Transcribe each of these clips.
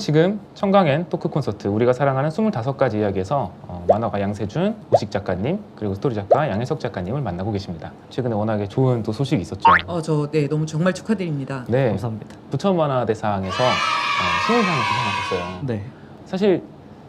지금 청강엔 토크 콘서트 우리가 사랑하는 25가지 이야기에서 만화가 양세준, 오식 작가님 그리고 스토리 작가 양혜석 작가님을 만나고 계십니다. 최근에 워낙에 좋은 또 소식이 있었죠. 네, 너무 정말 축하드립니다. 네, 감사합니다. 부천만화대상에서 신인상을 수상하셨어요. 네. 사실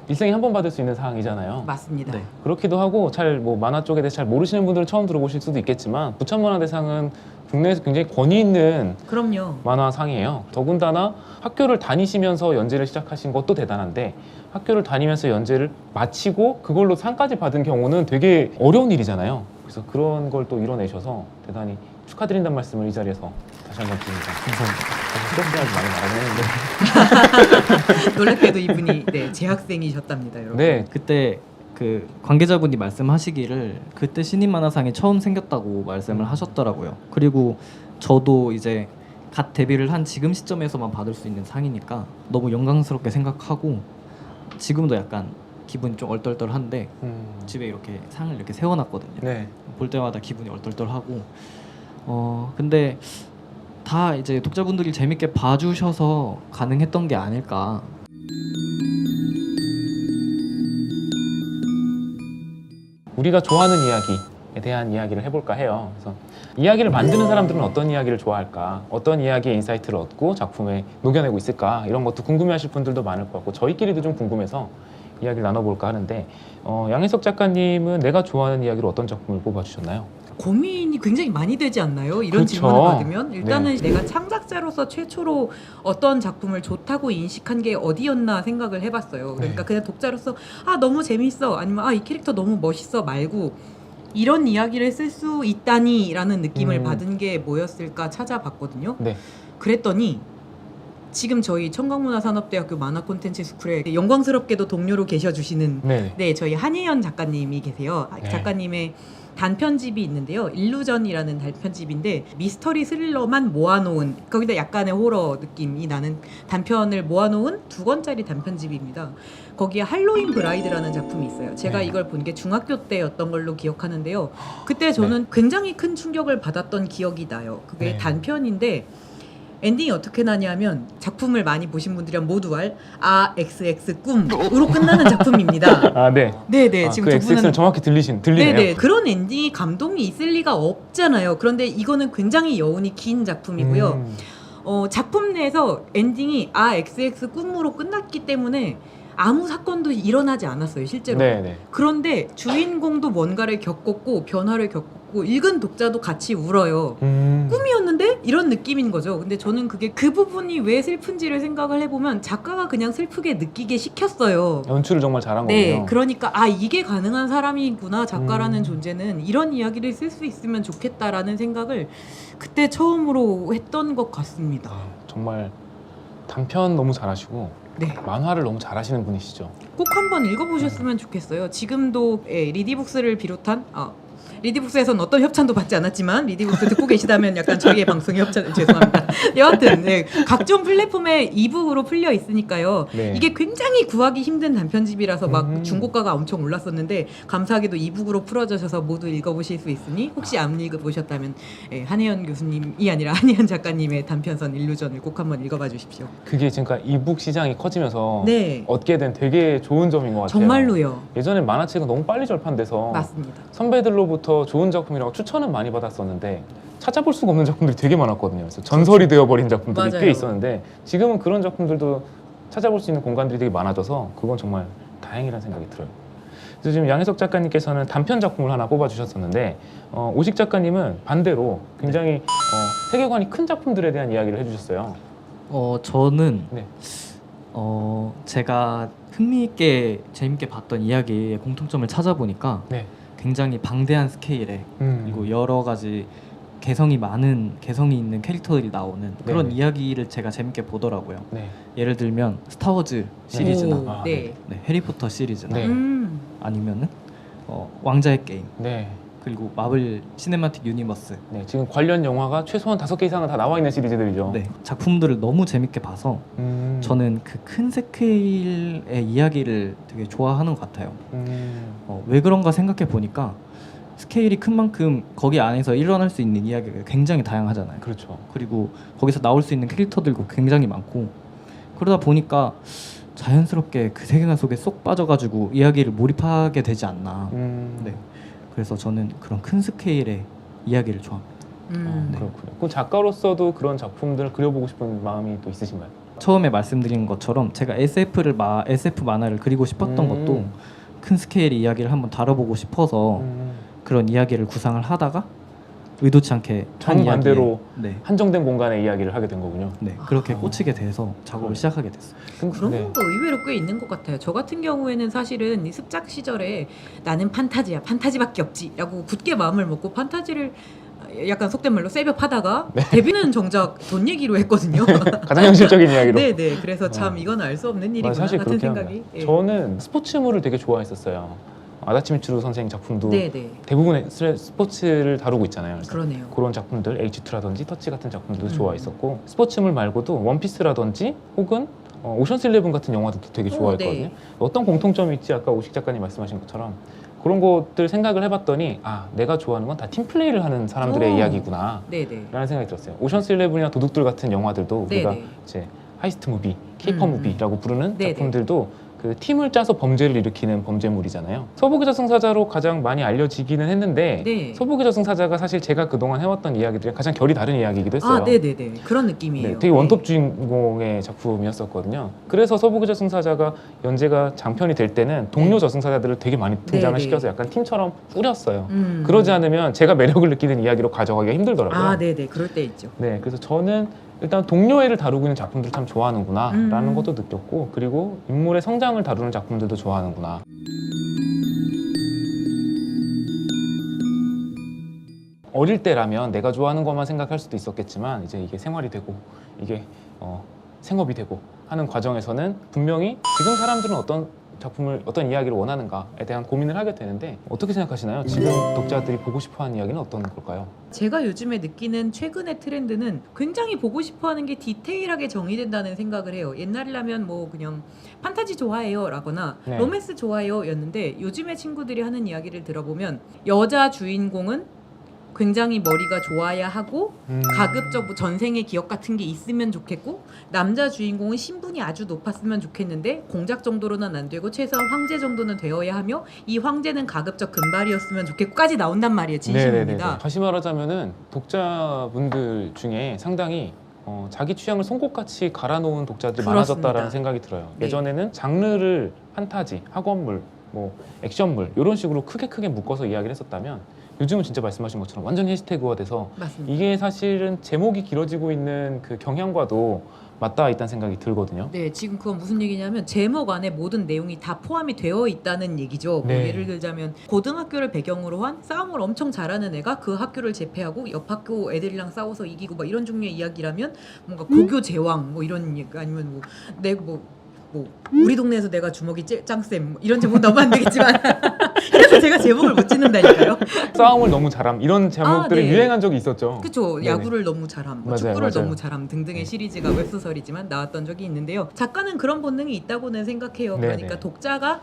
일생에 한 번 받을 수 있는 상이잖아요. 맞습니다. 네. 그렇기도 하고 잘 뭐 만화 쪽에 대해서 잘 모르시는 분들은 처음 들어보실 수도 있겠지만 부천만화대상은 국내에서 굉장히 권위 있는 그럼요. 만화상이에요. 더군다나 학교를 다니시면서 연재를 시작하신 것도 대단한데 학교를 다니면서 연재를 마치고 그걸로 상까지 받은 경우는 되게 어려운 일이잖아요. 그래서 그런 걸 또 이뤄내셔서 대단히 축하드린다는 말씀을 이 자리에서 다시 한번 드립니다. 감사합니다. 수업해야지 많이 말하긴 했는데 놀랍게도 이분이 재학생이셨답니다, 여러분. 네, 그때 그 관계자분이 말씀하시기를 그때 신인 만화상이 처음 생겼다고 말씀을 하셨더라고요. 그리고 저도 이제 갓 데뷔를 한 지금 시점에서만 받을 수 있는 상이니까 너무 영광스럽게 생각하고 지금도 약간 기분이 좀 얼떨떨한데 집에 이렇게 상을 이렇게 세워놨거든요. 네. 볼 때마다 기분이 얼떨떨하고 근데 다 이제 독자분들이 재밌게 봐주셔서 가능했던 게 아닐까. 우리가 좋아하는 이야기에 대한 이야기를 해볼까 해요. 그래서 이야기를 만드는 사람들은 어떤 이야기를 좋아할까, 어떤 이야기의 인사이트를 얻고 작품에 녹여내고 있을까, 이런 것도 궁금해하실 분들도 많을 것 같고 저희끼리도 좀 궁금해서 이야기를 나눠볼까 하는데 양혜석 작가님은 내가 좋아하는 이야기로 어떤 작품을 뽑아주셨나요? 고민이 굉장히 많이 되지 않나요? 이런 그렇죠. 질문을 받으면 일단은 내가 창작자로서 최초로 어떤 작품을 좋다고 인식한 게 어디였나 생각을 해봤어요. 그러니까 네. 그냥 독자로서 너무 재밌어, 아니면 이 캐릭터 너무 멋있어 말고 이런 이야기를 쓸 수 있다니 라는 느낌을 받은 게 뭐였을까 찾아봤거든요. 네. 그랬더니 지금 저희 청강문화산업대학교 만화 콘텐츠 스쿨에 영광스럽게도 동료로 계셔주시는 네. 저희 한예연 작가님이 계세요. 네. 작가님의 단편집이 있는데요. 일루전이라는 단편집인데 미스터리 스릴러만 모아놓은, 거기다 약간의 호러 느낌이 나는 단편을 모아놓은 2권짜리 단편집입니다. 거기에 할로윈 브라이드라는 작품이 있어요. 제가 네. 이걸 본 게 중학교 때였던 걸로 기억하는데요. 그때 저는 굉장히 큰 충격을 받았던 기억이 나요. 그게 네. 단편인데 엔딩이 어떻게 나냐면 작품을 많이 보신 분들이랑 모두 알 XX 꿈으로 끝나는 작품입니다. 아, 네. 네네. 아, 지금 그 두 XX는 분은 정확히 들리네요. 네네. 그런 엔딩이 감동이 있을 리가 없잖아요. 그런데 이거는 굉장히 여운이 긴 작품이고요. 작품 내에서 엔딩이 XX 꿈으로 끝났기 때문에 아무 사건도 일어나지 않았어요, 실제로. 네네. 그런데 주인공도 뭔가를 겪었고 변화를 겪었고 읽은 독자도 같이 울어요. 꿈이었는데? 이런 느낌인 거죠. 근데 저는 그 부분이 왜 슬픈지를 생각을 해보면 작가가 그냥 슬프게 느끼게 시켰어요. 연출을 정말 잘한 네, 거군요. 그러니까 이게 가능한 사람이구나, 작가라는 존재는 이런 이야기를 쓸 수 있으면 좋겠다라는 생각을 그때 처음으로 했던 것 같습니다. 정말 단편 너무 잘하시고 네, 만화를 너무 잘하시는 분이시죠. 꼭 한번 읽어보셨으면 좋겠어요. 지금도 리디북스를 비롯한 리디북스에서는 어떤 협찬도 받지 않았지만 리디북스 듣고 계시다면 약간 저희의 방송에 협찬 죄송합니다. 여하튼 각종 플랫폼에 이북으로 풀려 있으니까요. 네. 이게 굉장히 구하기 힘든 단편집이라서 막 중고가가 엄청 올랐었는데 감사하게도 이북으로 풀어주셔서 모두 읽어보실 수 있으니 혹시 안 읽어보셨다면 한혜연 교수님이 아니라 한혜연 작가님의 단편선 일루전을 꼭 한번 읽어봐 주십시오. 그게 지금까지 이북 시장이 커지면서 네, 얻게 된 되게 좋은 점인 것 같아요. 정말로요. 예전에 만화책은 너무 빨리 절판돼서 맞습니다. 선배들로부터 좋은 작품이라고 추천은 많이 받았었는데 찾아볼 수가 없는 작품들이 되게 많았거든요. 그래서 전설이 되어버린 작품들이 맞아요. 꽤 있었는데 지금은 그런 작품들도 찾아볼 수 있는 공간들이 되게 많아져서 그건 정말 다행이라는 생각이 들어요. 그래서 지금 양혜석 작가님께서는 단편 작품을 하나 뽑아주셨었는데 오식 작가님은 반대로 굉장히 세계관이 큰 작품들에 대한 이야기를 해주셨어요. 저는 네. 제가 흥미있게 재밌게 봤던 이야기의 공통점을 찾아보니까 네. 굉장히 방대한 스케일에 그리고 여러 가지 개성이 있는 캐릭터들이 나오는 그런 네네. 이야기를 제가 재밌게 보더라고요. 네. 예를 들면 스타워즈 시리즈나 오, 아, 네. 해리포터 시리즈나 네. 아니면은 왕자의 게임 네. 그리고 마블 시네마틱 유니버스 네. 지금 관련 영화가 최소한 5개 이상은 다 나와 있는 시리즈들이죠. 네, 작품들을 너무 재밌게 봐서 저는 그 큰 스케일의 이야기를 되게 좋아하는 것 같아요. 왜 그런가 생각해 보니까 스케일이 큰 만큼 거기 안에서 일어날 수 있는 이야기가 굉장히 다양하잖아요. 그렇죠. 그리고 거기서 나올 수 있는 캐릭터들도 굉장히 많고 그러다 보니까 자연스럽게 그 세계관 속에 쏙 빠져가지고 이야기를 몰입하게 되지 않나. 네. 그래서 저는 그런 큰 스케일의 이야기를 좋아합니다. 네. 그렇군요. 그럼 작가로서도 그런 작품들을 그려보고 싶은 마음이 또 있으신가요? 처음에 말씀드린 것처럼 제가 SF 만화를 그리고 싶었던 것도 큰 스케일의 이야기를 한번 다뤄보고 싶어서 그런 이야기를 구상을 하다가 의도치 않게 한 정반대로 네, 한정된 공간의 이야기를 하게 된 거군요. 네 그렇게 꽂히게 돼서 작업을 시작하게 됐어요. 그런 네. 경우가 의외로 꽤 있는 것 같아요. 저 같은 경우에는 사실은 이 습작 시절에 나는 판타지야, 판타지밖에 없지라고 굳게 마음을 먹고 판타지를 약간 속된 말로 세벽하다가 데뷔는 정작 돈 얘기로 했거든요. 가장 현실적인 이야기로. 네네. 그래서 참 이건 알 수 없는 일이구나 사실 같은 그렇게 생각이. 합니다. 저는 스포츠물을 되게 좋아했었어요. 아다치 미츠루 선생 작품도 네네. 대부분의 스포츠를 다루고 있잖아요. 그래서 그러네요. 그런 작품들 H2라든지 터치 같은 작품들도 좋아했었고 스포츠물 말고도 원피스라든지 혹은 오션스 11 같은 영화들도 되게 좋아했거든요. 네. 어떤 공통점이 있지 아까 오식 작가님 말씀하신 것처럼 그런 것들 생각을 해봤더니 아 내가 좋아하는 건 다 팀플레이를 하는 사람들의 이야기구나 네네. 라는 생각이 들었어요. 오션스 11이나 도둑들 같은 영화들도 우리가 네네. 이제 하이스트 무비, 케이퍼 무비라고 부르는 네네. 작품들도 그 팀을 짜서 범죄를 일으키는 범죄물이잖아요. 서부기 저승사자로 가장 많이 알려지기는 했는데 네. 서부기 저승사자가 사실 제가 그동안 해왔던 이야기들이 가장 결이 다른 이야기이기도 했어요. 아 네네네. 그런 느낌이에요. 네, 되게 원톱 주인공의 작품이었었거든요. 그래서 서부기 저승사자가 연재가 장편이 될 때는 동료 저승사자들을 되게 많이 등장을 네네. 시켜서 약간 팀처럼 뿌렸어요. 그러지 않으면 제가 매력을 느끼는 이야기로 가져가기가 힘들더라고요. 아 네네. 그럴 때 있죠. 네, 그래서 저는 일단 동료애를 다루고 있는 작품들을 참 좋아하는구나라는 것도 느꼈고 그리고 인물의 성장을 다루는 작품들도 좋아하는구나. 어릴 때라면 내가 좋아하는 것만 생각할 수도 있었겠지만 이제 이게 생활이 되고 이게 생업이 되고 하는 과정에서는 분명히 지금 사람들은 어떤 이야기를 원하는가에 대한 고민을 하게 되는데 어떻게 생각하시나요? 지금 독자들이 보고 싶어하는 이야기는 어떤 걸까요? 제가 요즘에 느끼는 최근의 트렌드는 굉장히 보고 싶어하는 게 디테일하게 정의된다는 생각을 해요. 옛날이라면 뭐 그냥 판타지 좋아해요 라거나 네. 로맨스 좋아해요 였는데 요즘에 친구들이 하는 이야기를 들어보면 여자 주인공은 굉장히 머리가 좋아야 하고 가급적 전생의 기억 같은 게 있으면 좋겠고 남자 주인공은 신분이 아주 높았으면 좋겠는데 공작 정도로는 안 되고 최소한 황제 정도는 되어야 하며 이 황제는 가급적 금발이었으면 좋겠고까지 나온단 말이에요. 진심입니다. 네네네. 다시 말하자면은 독자분들 중에 상당히 자기 취향을 송곳같이 갈아놓은 독자들이 그렇습니다. 많아졌다라는 생각이 들어요. 네. 예전에는 장르를 판타지, 학원물, 뭐 액션물 이런 식으로 크게 묶어서 이야기를 했었다면 요즘은 진짜 말씀하신 것처럼 완전 해시태그화 돼서 맞습니다. 이게 사실은 제목이 길어지고 있는 그 경향과도 맞닿아 있다는 생각이 들거든요. 네, 지금 그건 무슨 얘기냐면 제목 안에 모든 내용이 다 포함이 되어 있다는 얘기죠. 뭐 네. 예를 들자면 고등학교를 배경으로 한 싸움을 엄청 잘하는 애가 그 학교를 제패하고 옆 학교 애들이랑 싸워서 이기고 막 이런 종류의 이야기라면 뭔가 고교 제왕 뭐 이런 얘기 아니면 뭐 우리 동네에서 내가 주먹이 짱쌤 뭐 이런 제목 너무 안 되겠지만 그래서 제가 제목을 못 짓는다니까요. 싸움을 너무 잘함 이런 제목들이 네. 유행한 적이 있었죠. 그렇죠. 네네. 야구를 너무 잘함, 뭐 맞아요, 축구를 맞아요. 너무 잘함 등등의 시리즈가 웹소설이지만 나왔던 적이 있는데요. 작가는 그런 본능이 있다고는 생각해요. 네네. 그러니까 독자가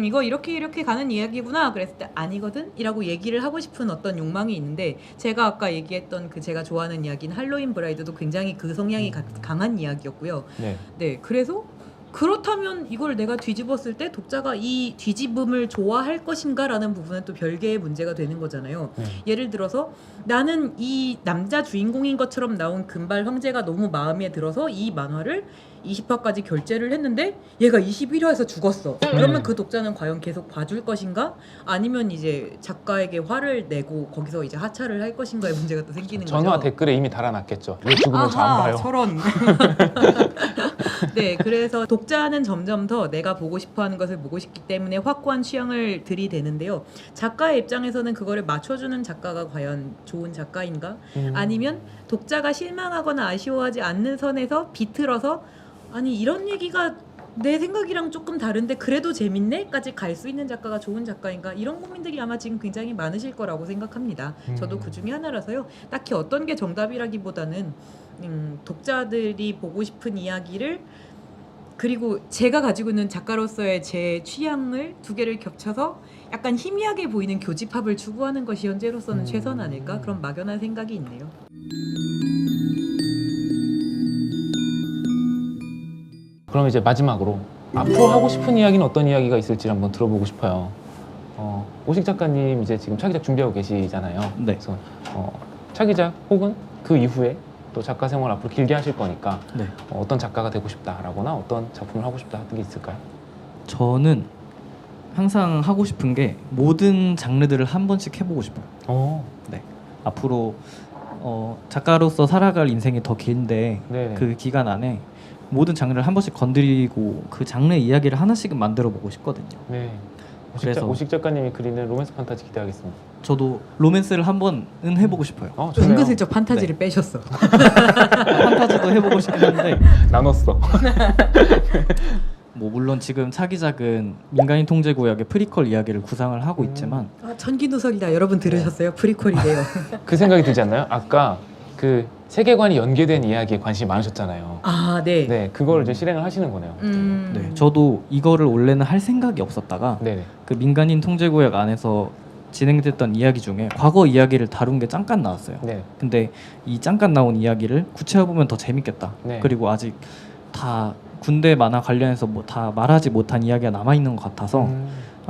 이거 이렇게 가는 이야기구나 그랬을 때 아니거든? 이라고 얘기를 하고 싶은 어떤 욕망이 있는데 제가 아까 얘기했던 그 제가 좋아하는 이야기는 할로윈 브라이드도 굉장히 그 성향이 강한 이야기였고요. 네. 네, 그래서 그렇다면 이걸 내가 뒤집었을 때 독자가 이 뒤집음을 좋아할 것인가라는 부분은 또 별개의 문제가 되는 거잖아요. 네. 예를 들어서 나는 이 남자 주인공인 것처럼 나온 금발 황제가 너무 마음에 들어서 이 만화를 20화까지 결제를 했는데 얘가 21화에서 죽었어. 그러면 그 독자는 과연 계속 봐줄 것인가? 아니면 이제 작가에게 화를 내고 거기서 이제 하차를 할 것인가의 문제가 또 생기는 거죠. 전화 댓글에 이미 달아놨겠죠. 얘 죽으면 저 안 봐요. 저런. 네, 그래서 독자는 점점 더 내가 보고 싶어하는 것을 보고 싶기 때문에 확고한 취향을 들이대는데요. 작가의 입장에서는 그거를 맞춰주는 작가가 과연 좋은 작가인가? 아니면 독자가 실망하거나 아쉬워하지 않는 선에서 비틀어서 아니 이런 얘기가 내 생각이랑 조금 다른데 그래도 재밌네?까지 갈 수 있는 작가가 좋은 작가인가? 이런 고민들이 아마 지금 굉장히 많으실 거라고 생각합니다. 저도 그 중에 하나라서요. 딱히 어떤 게 정답이라기보다는 독자들이 보고 싶은 이야기를 그리고 제가 가지고 있는 작가로서의 제 취향을 두 개를 겹쳐서 약간 희미하게 보이는 교집합을 추구하는 것이 현재로서는 최선 아닐까? 그런 막연한 생각이 있네요. 그럼 이제 마지막으로 앞으로 하고 싶은 이야기는 어떤 이야기가 있을지 한번 들어보고 싶어요. 오식 작가님 이제 지금 차기작 준비하고 계시잖아요. 네. 그래서 차기작 혹은 그 이후에 또 작가 생활 앞으로 길게 하실 거니까 네. 어떤 작가가 되고 싶다라거나 어떤 작품을 하고 싶다 같은 게 있을까요? 저는 항상 하고 싶은 게 모든 장르들을 한 번씩 해보고 싶어요. 네. 앞으로 작가로서 살아갈 인생이 더 긴데 네. 그 기간 안에 모든 장르를 한 번씩 건드리고 그 장르의 이야기를 하나씩은 만들어 보고 싶거든요. 네. 그래서 오식 작가님이 그리는 로맨스 판타지 기대하겠습니다. 저도 로맨스를 한 번은 해보고 싶어요. 좋네요. 은근슬쩍 판타지를 빼셨어. 판타지도 해보고 싶긴 한데 나눴어. 뭐 물론 지금 차기작은 민간인 통제 구역의 프리퀄 이야기를 구상을 하고 있지만 천기누설이다. 여러분 들으셨어요? 프리퀄이래요. 그 생각이 들지 않나요? 아까 그 세계관이 연계된 이야기에 관심이 많으셨잖아요. 아, 네. 네, 그걸 이제 실행을 하시는 거네요. 네, 저도 이거를 원래는 할 생각이 없었다가 네. 그 민간인 통제 구역 안에서 진행됐던 이야기 중에 과거 이야기를 다룬 게 잠깐 나왔어요. 네. 근데 이 잠깐 나온 이야기를 구체해보면 더 재밌겠다. 네. 그리고 아직 다 군대 만화 관련해서 뭐 다 말하지 못한 이야기가 남아있는 것 같아서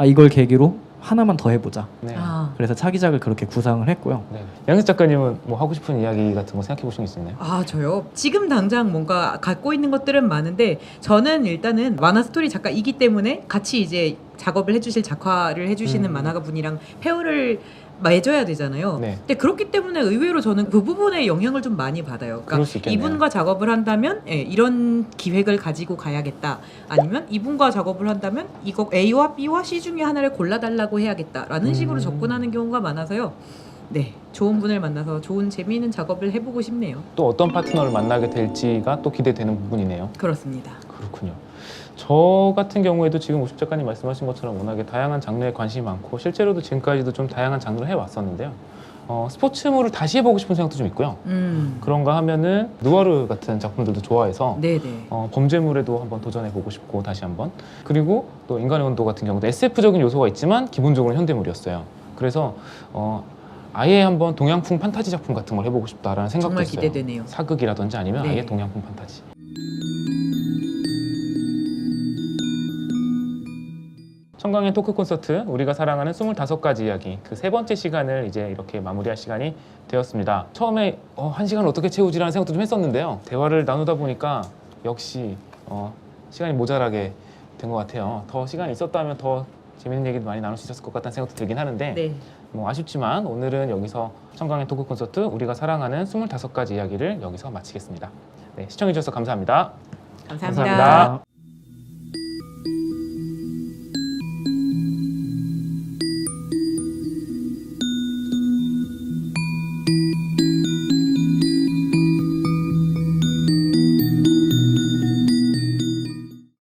이걸 계기로 하나만 더 해보자. 네. 그래서 차기작을 그렇게 구상을 했고요. 네. 양희 작가님은 뭐 하고 싶은 이야기 같은 거 생각해 보신 게 있나요? 저요? 지금 당장 뭔가 갖고 있는 것들은 많은데 저는 일단은 만화 스토리 작가이기 때문에 같이 이제 작업을 해주실 작화를 해주시는 만화가 분이랑 페어를 맺어야 되잖아요. 네. 근데 그렇기 때문에 의외로 저는 그 부분에 영향을 좀 많이 받아요. 그럴 수 그러니까 있겠네요. 이분과 작업을 한다면 이런 기획을 가지고 가야겠다. 아니면 이분과 작업을 한다면 이거 A와 B와 C 중에 하나를 골라달라고 해야겠다라는 식으로 접근하는 경우가 많아서요. 네, 좋은 분을 만나서 좋은 재미있는 작업을 해보고 싶네요. 또 어떤 파트너를 만나게 될지가 또 기대되는 부분이네요. 그렇습니다. 그렇군요. 저 같은 경우에도 지금 오십 작가님 말씀하신 것처럼 워낙에 다양한 장르에 관심이 많고 실제로도 지금까지도 좀 다양한 장르를 해왔었는데요. 스포츠물을 다시 해보고 싶은 생각도 좀 있고요. 그런가 하면은 누아르 같은 작품들도 좋아해서 네네. 범죄물에도 한번 도전해보고 싶고 다시 한번. 그리고 또 인간의 온도 같은 경우도 SF적인 요소가 있지만 기본적으로 현대물이었어요. 그래서 아예 한번 동양풍 판타지 작품 같은 걸 해보고 싶다라는 생각도 정말 있어요. 기대되네요. 사극이라든지 아니면 네. 아예 동양풍 판타지. 청강의 토크 콘서트 우리가 사랑하는 25가지 이야기 그 세 번째 시간을 이제 이렇게 마무리할 시간이 되었습니다. 처음에 한 시간을 어떻게 채우지라는 생각도 좀 했었는데요. 대화를 나누다 보니까 역시 시간이 모자라게 된 것 같아요. 더 시간이 있었다면 더 재밌는 얘기도 많이 나눌 수 있었을 것 같다는 생각도 들긴 하는데 네. 뭐 아쉽지만 오늘은 여기서 청강의 토크 콘서트 우리가 사랑하는 25가지 이야기를 여기서 마치겠습니다. 네, 시청해 주셔서 감사합니다. 감사합니다. 감사합니다.